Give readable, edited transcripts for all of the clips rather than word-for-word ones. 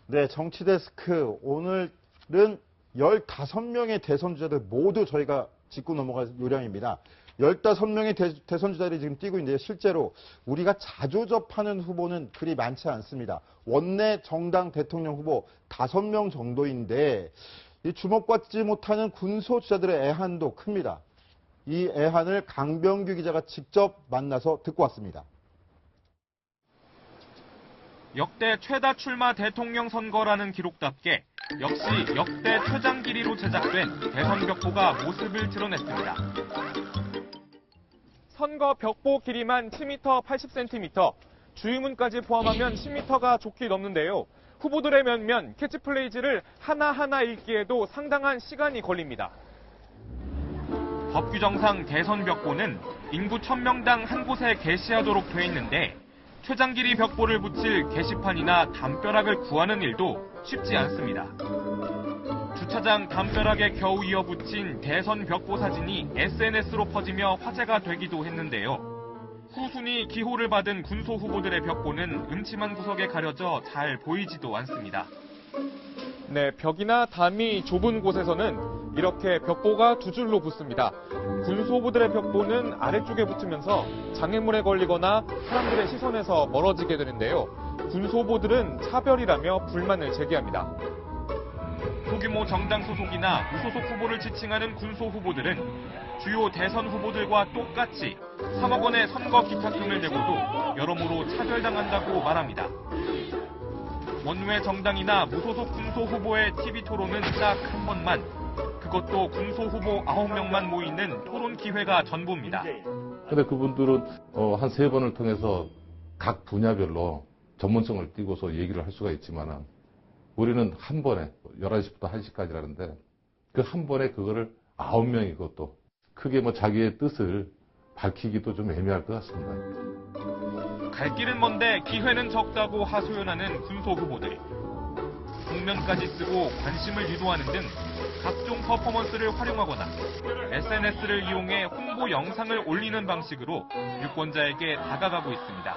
네, 정치데스크. 오늘은 15명의 대선 주자들 모두 저희가 짚고 넘어갈 요량입니다. 15명의 대선 주자들이 지금 뛰고 있는데요. 실제로 우리가 자주 접하는 후보는 그리 많지 않습니다. 원내 정당 대통령 후보 5명 정도인데 이 주목받지 못하는 군소 주자들의 애한도 큽니다. 이 애한을 강병규 기자가 직접 만나서 듣고 왔습니다. 역대 최다 출마 대통령 선거라는 기록답게 역시 역대 최장 길이로 제작된 대선 벽보가 모습을 드러냈습니다. 선거 벽보 길이만 7m 80cm, 주의문까지 포함하면 10m가 좋게 넘는데요. 후보들의 면면, 캐치플레이즈를 하나하나 읽기에도 상당한 시간이 걸립니다. 법 규정상 대선 벽보는 인구 1000명당 한 곳에 게시하도록 돼 있는데 최장 길이 벽보를 붙일 게시판이나 담벼락을 구하는 일도 쉽지 않습니다. 주차장 담벼락에 겨우 이어붙인 대선 벽보 사진이 SNS로 퍼지며 화제가 되기도 했는데요. 후순위 기호를 받은 군소 후보들의 벽보는 음침한 구석에 가려져 잘 보이지도 않습니다. 네, 벽이나 담이 좁은 곳에서는 이렇게 벽보가 두 줄로 붙습니다. 군소 후보들의 벽보는 아래쪽에 붙으면서 장애물에 걸리거나 사람들의 시선에서 멀어지게 되는데요. 군소 후보들은 차별이라며 불만을 제기합니다. 소규모 정당 소속이나 무소속 후보를 지칭하는 군소 후보들은 주요 대선 후보들과 똑같이 3억 원의 선거 기탁금을 내고도 여러모로 차별당한다고 말합니다. 원외 정당이나 무소속 군소 후보의 TV 토론은 딱 한 번만, 그것도 군소 후보 9명만 모이는 토론 기회가 전부입니다. 근데 그분들은 한 3번을 통해서 각 분야별로 전문성을 띄고서 얘기를 할 수가 있지만은 우리는 한 번에 11시부터 1시까지라는데 그 한 번에 그거를 9명이고 또 크게 뭐 자기의 뜻을 밝히기도 좀 애매할 것 같습니다. 갈 길은 먼데 기회는 적다고 하소연하는 군소 후보들. 국면까지 쓰고 관심을 유도하는 등 각종 퍼포먼스를 활용하거나 SNS를 이용해 홍보 영상을 올리는 방식으로 유권자에게 다가가고 있습니다.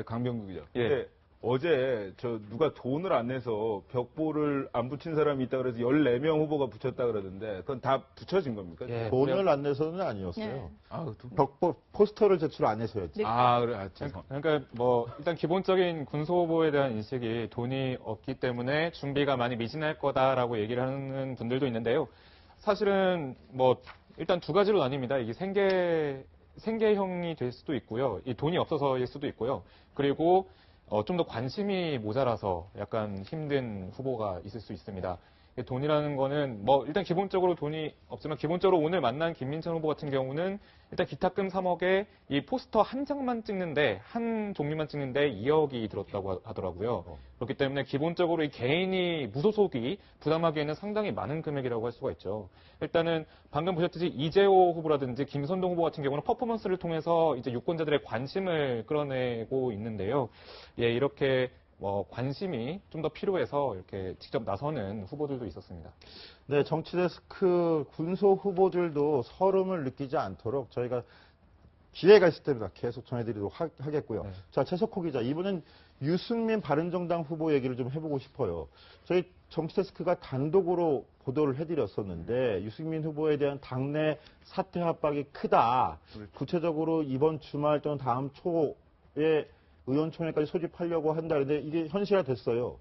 강병규 기자. 예. 근데 어제 누가 돈을 안 내서 벽보를 안 붙인 사람이 있다 그래서 14명 후보가 붙였다 그러던데 그건 다 붙여진 겁니까? 예. 돈을 안 내서는 아니었어요. 네. 벽보 포스터를 제출 안 해서였지. 그래. 그러니까 뭐 일단 기본적인 군소 후보에 대한 인식이 돈이 없기 때문에 준비가 많이 미진할 거다라고 얘기를 하는 분들도 있는데요. 사실은 뭐 일단 두 가지로 나뉩니다. 이게 생계형이 될 수도 있고요. 이 돈이 없어서일 수도 있고요. 그리고 좀 더 관심이 모자라서 약간 힘든 후보가 있을 수 있습니다. 돈이라는 거는 뭐 일단 기본적으로 돈이 없지만 기본적으로 오늘 만난 김민찬 후보 같은 경우는 일단 기탁금 3억에 이 포스터 한 장만 찍는데 한 종류만 찍는데 2억이 들었다고 하더라고요. 그렇기 때문에 기본적으로 이 개인이 무소속이 부담하기에는 상당히 많은 금액이라고 할 수가 있죠. 일단은 방금 보셨듯이 이재호 후보라든지 김선동 후보 같은 경우는 퍼포먼스를 통해서 이제 유권자들의 관심을 끌어내고 있는데요. 예, 이렇게 관심이 좀 더 필요해서 이렇게 직접 나서는 후보들도 있었습니다. 네, 정치데스크 군소 후보들도 서름을 느끼지 않도록 저희가 기회가 있을 때마다 계속 전해드리도록 하겠고요. 네. 자, 최석호 기자, 이번엔 유승민 바른정당 후보 얘기를 좀 해보고 싶어요. 저희 정치데스크가 단독으로 보도를 해드렸었는데 유승민 후보에 대한 당내 사퇴 압박이 크다. 구체적으로 이번 주말 또는 다음 초에 의원총회까지 소집하려고 한다는데 이게 현실화됐어요.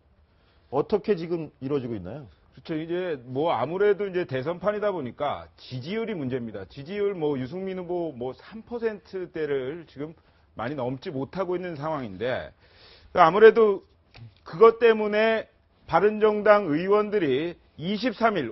어떻게 지금 이루어지고 있나요? 그렇죠. 이제 아무래도 이제 대선판이다 보니까 지지율이 문제입니다. 지지율 유승민 후보 3%대를 지금 많이 넘지 못하고 있는 상황인데 아무래도 그것 때문에 바른정당 의원들이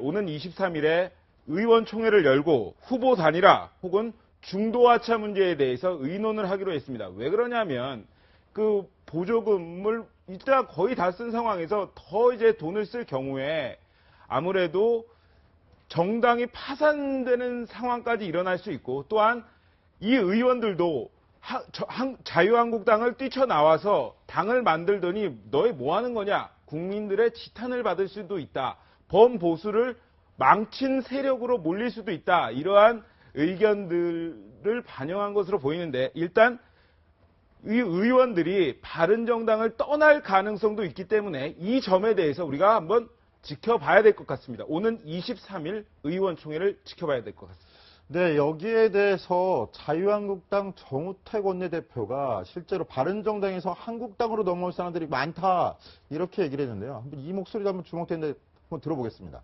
오는 23일에 의원총회를 열고 후보 단일화 혹은 중도하차 문제에 대해서 의논을 하기로 했습니다. 왜 그러냐면 그 보조금을 이따 거의 다 쓴 상황에서 더 이제 돈을 쓸 경우에 아무래도 정당이 파산되는 상황까지 일어날 수 있고 또한 이 의원들도 자유한국당을 뛰쳐나와서 당을 만들더니 너희 뭐 하는 거냐? 국민들의 지탄을 받을 수도 있다. 범보수를 망친 세력으로 몰릴 수도 있다. 이러한 의견들을 반영한 것으로 보이는데 일단 이 의원들이 바른정당을 떠날 가능성도 있기 때문에 이 점에 대해서 우리가 한번 지켜봐야 될 것 같습니다. 오는 23일 의원총회를 지켜봐야 될 것 같습니다. 네, 여기에 대해서 자유한국당 정우택 원내대표가 실제로 바른정당에서 한국당으로 넘어올 사람들이 많다 이렇게 얘기를 했는데요. 한번 이 목소리도 한번 주목되는데 한번 들어보겠습니다.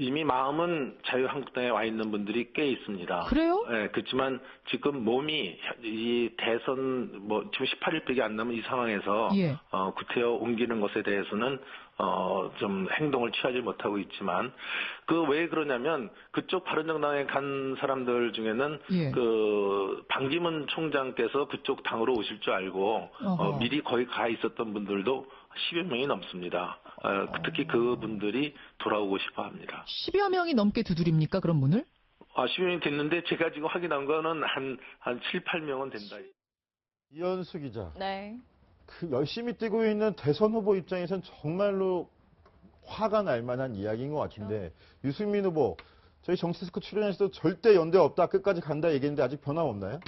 이미 마음은 자유한국당에 와 있는 분들이 꽤 있습니다. 그래요? 네, 그렇지만 지금 몸이 이 대선 지금 18일밖에 안 남은 이 상황에서 예. 구태여 옮기는 것에 대해서는 좀 행동을 취하지 못하고 있지만 왜 그러냐면 그쪽 바른정당에 간 사람들 중에는 예. 방기문 총장께서 그쪽 당으로 오실 줄 알고 미리 거기 가 있었던 분들도 10여 명이 넘습니다. 특히 그분들이 돌아오고 싶어 합니다. 10여 명이 넘게 두드립니까, 그런 문을? 10여 명이 됐는데 제가 지금 확인한 거는 한 7, 8명은 된다. 이현수 기자. 네. 열심히 뛰고 있는 대선 후보 입장에선 정말로 화가 날 만한 이야기인 것 같은데 유승민 후보 저희 정치데스크 출연에서도 절대 연대 없다 끝까지 간다 얘기했는데 아직 변함없나요?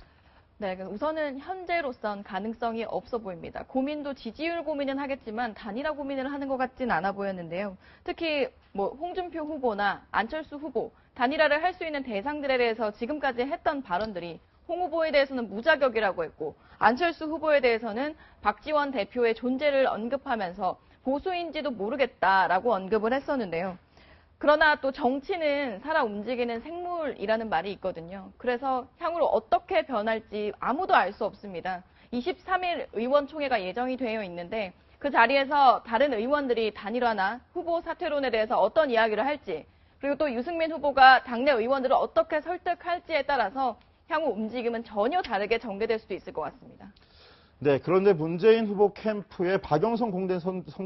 네, 우선은 현재로선 가능성이 없어 보입니다. 고민도 지지율 고민은 하겠지만 단일화 고민을 하는 것 같진 않아 보였는데요. 특히 홍준표 후보나 안철수 후보 단일화를 할 수 있는 대상들에 대해서 지금까지 했던 발언들이 홍 후보에 대해서는 무자격이라고 했고 안철수 후보에 대해서는 박지원 대표의 존재를 언급하면서 보수인지도 모르겠다라고 언급을 했었는데요. 그러나 또 정치는 살아 움직이는 생물이라는 말이 있거든요. 그래서 향후로 어떻게 변할지 아무도 알 수 없습니다. 23일 의원총회가 예정이 되어 있는데 그 자리에서 다른 의원들이 단일화나 후보 사퇴론에 대해서 어떤 이야기를 할지 그리고 또 유승민 후보가 당내 의원들을 어떻게 설득할지에 따라서 향후 움직임은 전혀 다르게 전개될 수도 있을 것 같습니다. 네, 그런데 문재인 후보 캠프의 박영선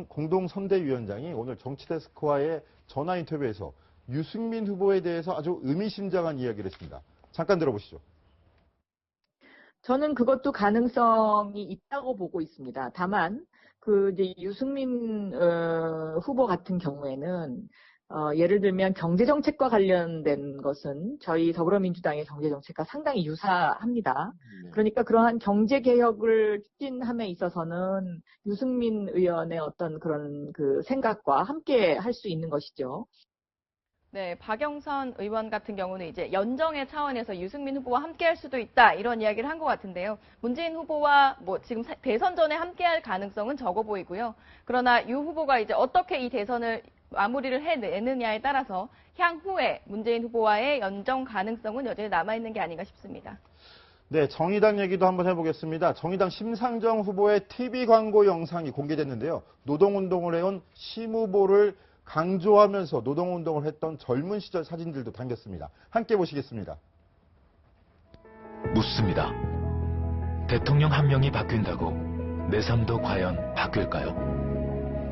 공동선대위원장이 오늘 정치데스크와의 전화 인터뷰에서 유승민 후보에 대해서 아주 의미심장한 이야기를 했습니다. 잠깐 들어보시죠. 저는 그것도 가능성이 있다고 보고 있습니다. 다만 이제 유승민 후보 같은 경우에는 예를 들면 경제정책과 관련된 것은 저희 더불어민주당의 경제정책과 상당히 유사합니다. 그러니까 그러한 경제개혁을 추진함에 있어서는 유승민 의원의 어떤 그런 생각과 함께 할 수 있는 것이죠. 네, 박영선 의원 같은 경우는 이제 연정의 차원에서 유승민 후보와 함께 할 수도 있다 이런 이야기를 한 것 같은데요. 문재인 후보와 지금 대선 전에 함께 할 가능성은 적어 보이고요. 그러나 유 후보가 이제 어떻게 이 대선을 마무리를 해내느냐에 따라서 향후에 문재인 후보와의 연정 가능성은 여전히 남아있는 게 아닌가 싶습니다. 네, 정의당 얘기도 한번 해보겠습니다. 정의당 심상정 후보의 TV 광고 영상이 공개됐는데요. 노동운동을 해온 심 후보를 강조하면서 노동운동을 했던 젊은 시절 사진들도 담겼습니다. 함께 보시겠습니다. 묻습니다. 대통령 한 명이 바뀐다고 내 삶도 과연 바뀔까요?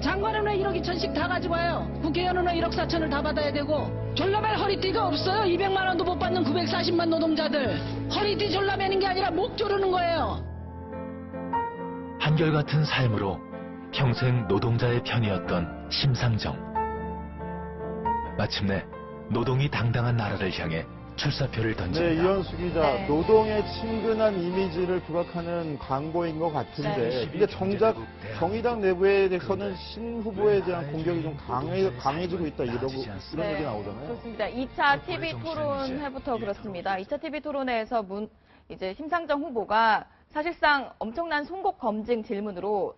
장관은 왜 1억 2천씩 다 가지고 와요? 국회의원은 왜 1억 4천을 다 받아야 되고 졸라맨 허리띠가 없어요? 200만 원도 못 받는 940만 노동자들 허리띠 졸라매는 게 아니라 목 조르는 거예요. 한결같은 삶으로 평생 노동자의 편이었던 심상정. 마침내 노동이 당당한 나라를 향해 출사표를 던집니다. 네, 이현수 기자, 네. 노동의 친근한 이미지를 부각하는 광고인 것 같은데, 근데 정작 정의당 내부에 대해서는 신 후보에 대한 공격이 좀 강해지고 있다 이런 얘기 나오잖아요. 그렇습니다. 2차 TV 토론회부터 그렇습니다. 2차 TV 토론회에서 이제 심상정 후보가 사실상 엄청난 송곳 검증 질문으로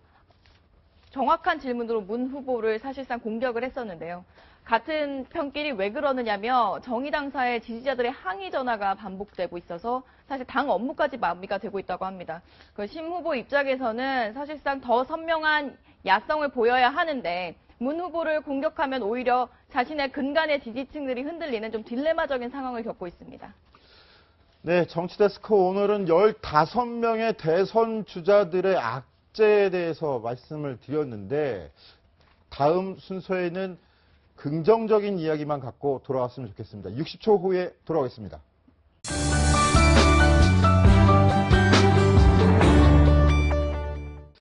정확한 질문으로 문 후보를 사실상 공격을 했었는데요. 같은 편끼리 왜 그러느냐며 정의당사의 지지자들의 항의 전화가 반복되고 있어서 사실 당 업무까지 마비가 되고 있다고 합니다. 심 후보 입장에서는 사실상 더 선명한 야성을 보여야 하는데 문 후보를 공격하면 오히려 자신의 근간의 지지층들이 흔들리는 좀 딜레마적인 상황을 겪고 있습니다. 네, 정치데스크 오늘은 15명의 대선 주자들의 악재에 대해서 말씀을 드렸는데 다음 순서에는 긍정적인 이야기만 갖고 돌아왔으면 좋겠습니다. 60초 후에 돌아오겠습니다.